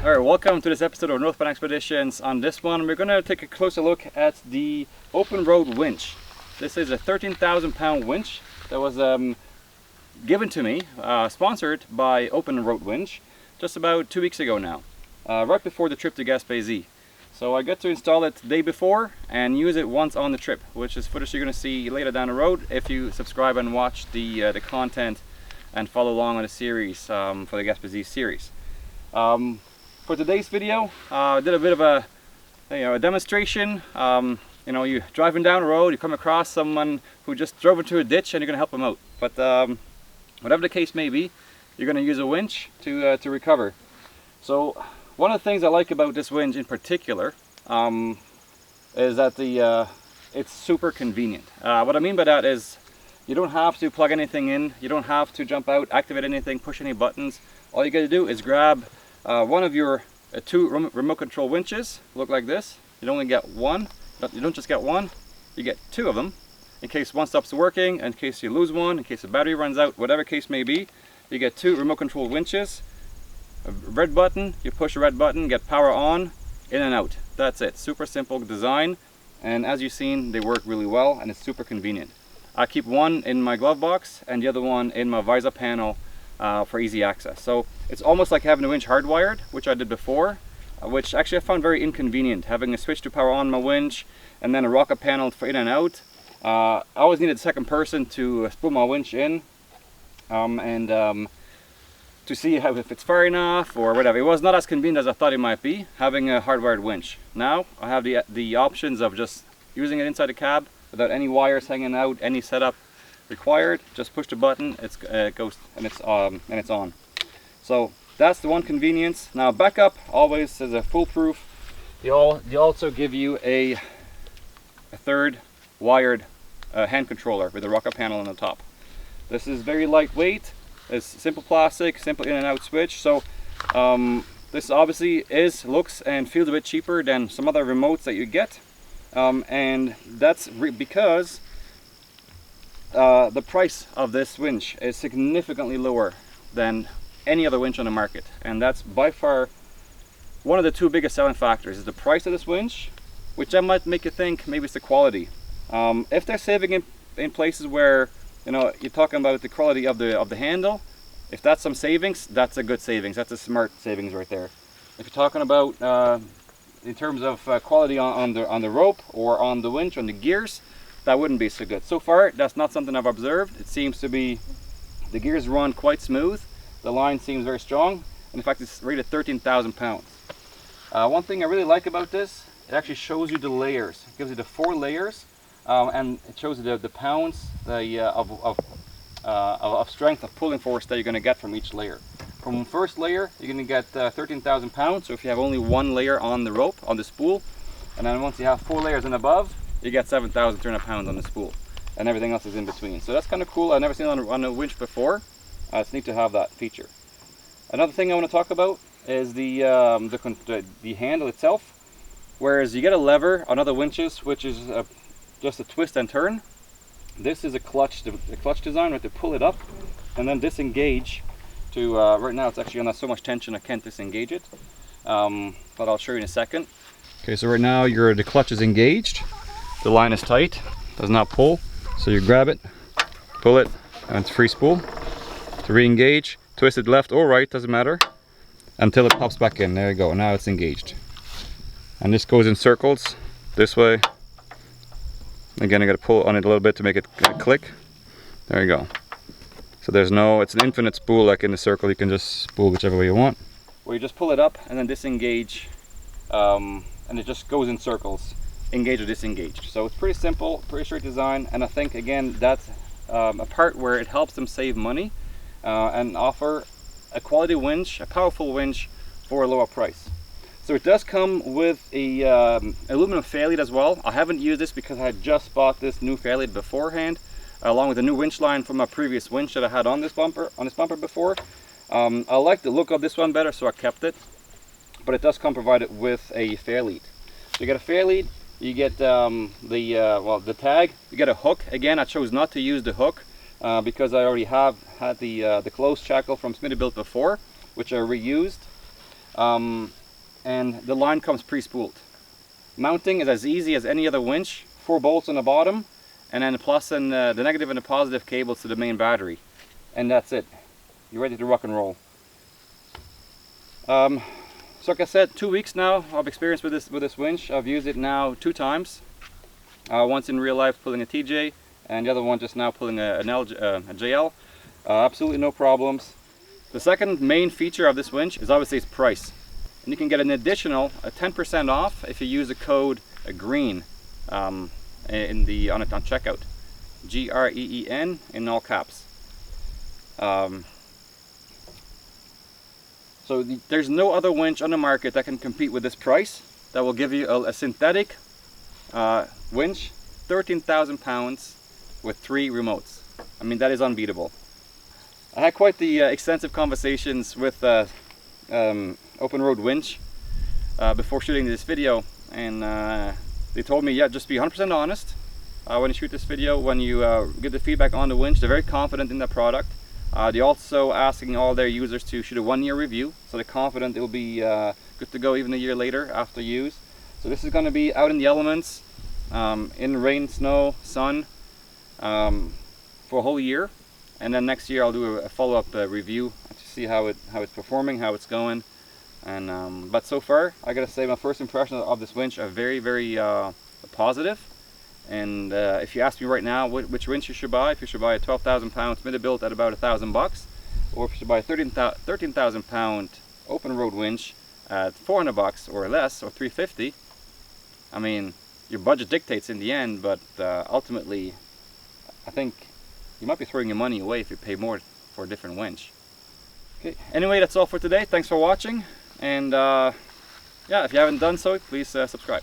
Alright, welcome to this episode of Northbound Expeditions. On this one, we're going to take a closer look at the Open Road Winch. This is a 13,000 pound winch that was given to me, sponsored by Open Road Winch, just about 2 weeks ago now, right before the trip to Gaspésie. So I got to install it the day before and use it once on the trip, which is footage you're going to see later down the road if you subscribe and watch the content and follow along on the series for the Gaspésie series. For today's video, I did a bit of a demonstration. You're driving down the road, you come across someone who just drove into a ditch and you're going to help them out. But whatever the case may be, you're going to use a winch to recover. So one of the things I like about this winch in particular is that it's super convenient. What I mean by that is you don't have to plug anything in, you don't have to jump out, activate anything, push any buttons. All you got to do is grab one of your two remote control winches. Look like this. You only get one. You don't just get one, you get two of them in case one stops working, in case you lose one, in case the battery runs out, whatever case may be. You get two remote control winches. A red button, you push the red button, get power on, in and out. That's it. Super simple design, and as you've seen, they work really well and it's super convenient. I keep one in my glove box and the other one in my visor panel for easy access. So it's almost like having a winch hardwired, which I did before, which actually I found very inconvenient, having a switch to power on my winch and then a rocker panel for in and out. I always needed a second person to spool my winch in to see if it's far enough or whatever. It was not as convenient as I thought it might be, having a hardwired winch. Now I have the options of just using it inside the cab without any wires hanging out, any setup required. Just push the button, it goes and it's on. So that's the one convenience. Now backup always is a foolproof. They also give you a third wired hand controller with a rocker panel on the top. This is very lightweight. It's simple plastic, simple in and out switch. So this obviously looks and feels a bit cheaper than some other remotes that you get, and that's because the price of this winch is significantly lower than any other winch on the market, and that's by far one of the two biggest selling factors is the price of this winch, which I might make you think maybe it's the quality. If they're saving in places where you're talking about the quality of the handle, if that's some savings, that's a good savings. That's a smart savings right there. If you're talking about in terms of quality on the rope or on the winch, on the gears, that wouldn't be so good. So far, that's not something I've observed. It seems to be the gears run quite smooth. The line seems very strong, and in fact, it's rated 13,000 pounds. One thing I really like about this, it actually shows you the layers. It gives you the 4 layers. And it shows you the pounds of strength, of pulling force that you're going to get from each layer. From first layer, you're going to get 13,000 pounds. So if you have only one layer on the rope, on the spool, and then once you have 4 layers and above, you get 7,300 pounds on the spool, and everything else is in between. So that's kind of cool. I've never seen it on a winch before. It's neat to have that feature. Another thing I want to talk about is the handle itself. Whereas you get a lever on other winches, which is just a twist and turn. This is a clutch design, right, to pull it up and then disengage to, right now it's actually under so much tension I can't disengage it, but I'll show you in a second. Okay, so right now the clutch is engaged, the line is tight, does not pull, so you grab it, pull it, and it's free spool. To re-engage, twist it left or right, doesn't matter, until it pops back in. There you go, now it's engaged. And this goes in circles, this way. Again, I got to pull on it a little bit to make it click. There you go. So it's an infinite spool, like in the circle. You can just spool whichever way you want. Or you just pull it up and then disengage, and it just goes in circles, engage or disengage. So it's pretty simple, pretty straight design, and I think again that's a part where it helps them save money and offer a quality winch, a powerful winch for a lower price. So it does come with a aluminum fairlead as well. I haven't used this because I just bought this new fairlead beforehand, along with a new winch line from my previous winch that I had on this bumper before. I like the look of this one better, so I kept it. But it does come provided with a fairlead. So you get a fairlead, you get the tag, you get a hook. Again, I chose not to use the hook because I already have had the closed shackle from Smittybilt before, which I reused. and the line comes pre-spooled. Mounting is as easy as any other winch. 4 bolts on the bottom, and then the plus and the negative and the positive cables to the main battery, and that's it. You're ready to rock and roll. So like I said, 2 weeks now of experience with this winch. I've used it now 2 times. Once in real life pulling a TJ, and the other one just now pulling a JL. Absolutely no problems. The second main feature of this winch is obviously its price. And you can get an additional 10% off if you use the code GREEN on checkout. GREEN in all caps. So there's no other winch on the market that can compete with this price, that will give you a synthetic winch, 13,000 pounds with 3 remotes. I mean, that is unbeatable. I had quite the extensive conversations with Open Road Winch before shooting this video, and they told me, yeah, just be 100% honest when you shoot this video. When you give the feedback on the winch, they're very confident in the product. They're also asking all their users to shoot a 1-year review, so they're confident it will be good to go even a year later after use. So this is going to be out in the elements, in rain, snow, sun, for a whole year, and then next year I'll do a follow-up review to see how it's performing, how it's going. And but so far, I gotta say, my first impression of this winch are very, very positive. And if you ask me right now which winch you should buy, if you should buy a 12,000 pound Smith-built at about $1,000, or if you should buy a 13,000 pound Open Road winch at $400 or less, or $350, I mean, your budget dictates in the end, but ultimately, I think you might be throwing your money away if you pay more for a different winch. Okay, anyway, that's all for today. Thanks for watching, and yeah, if you haven't done so, please subscribe.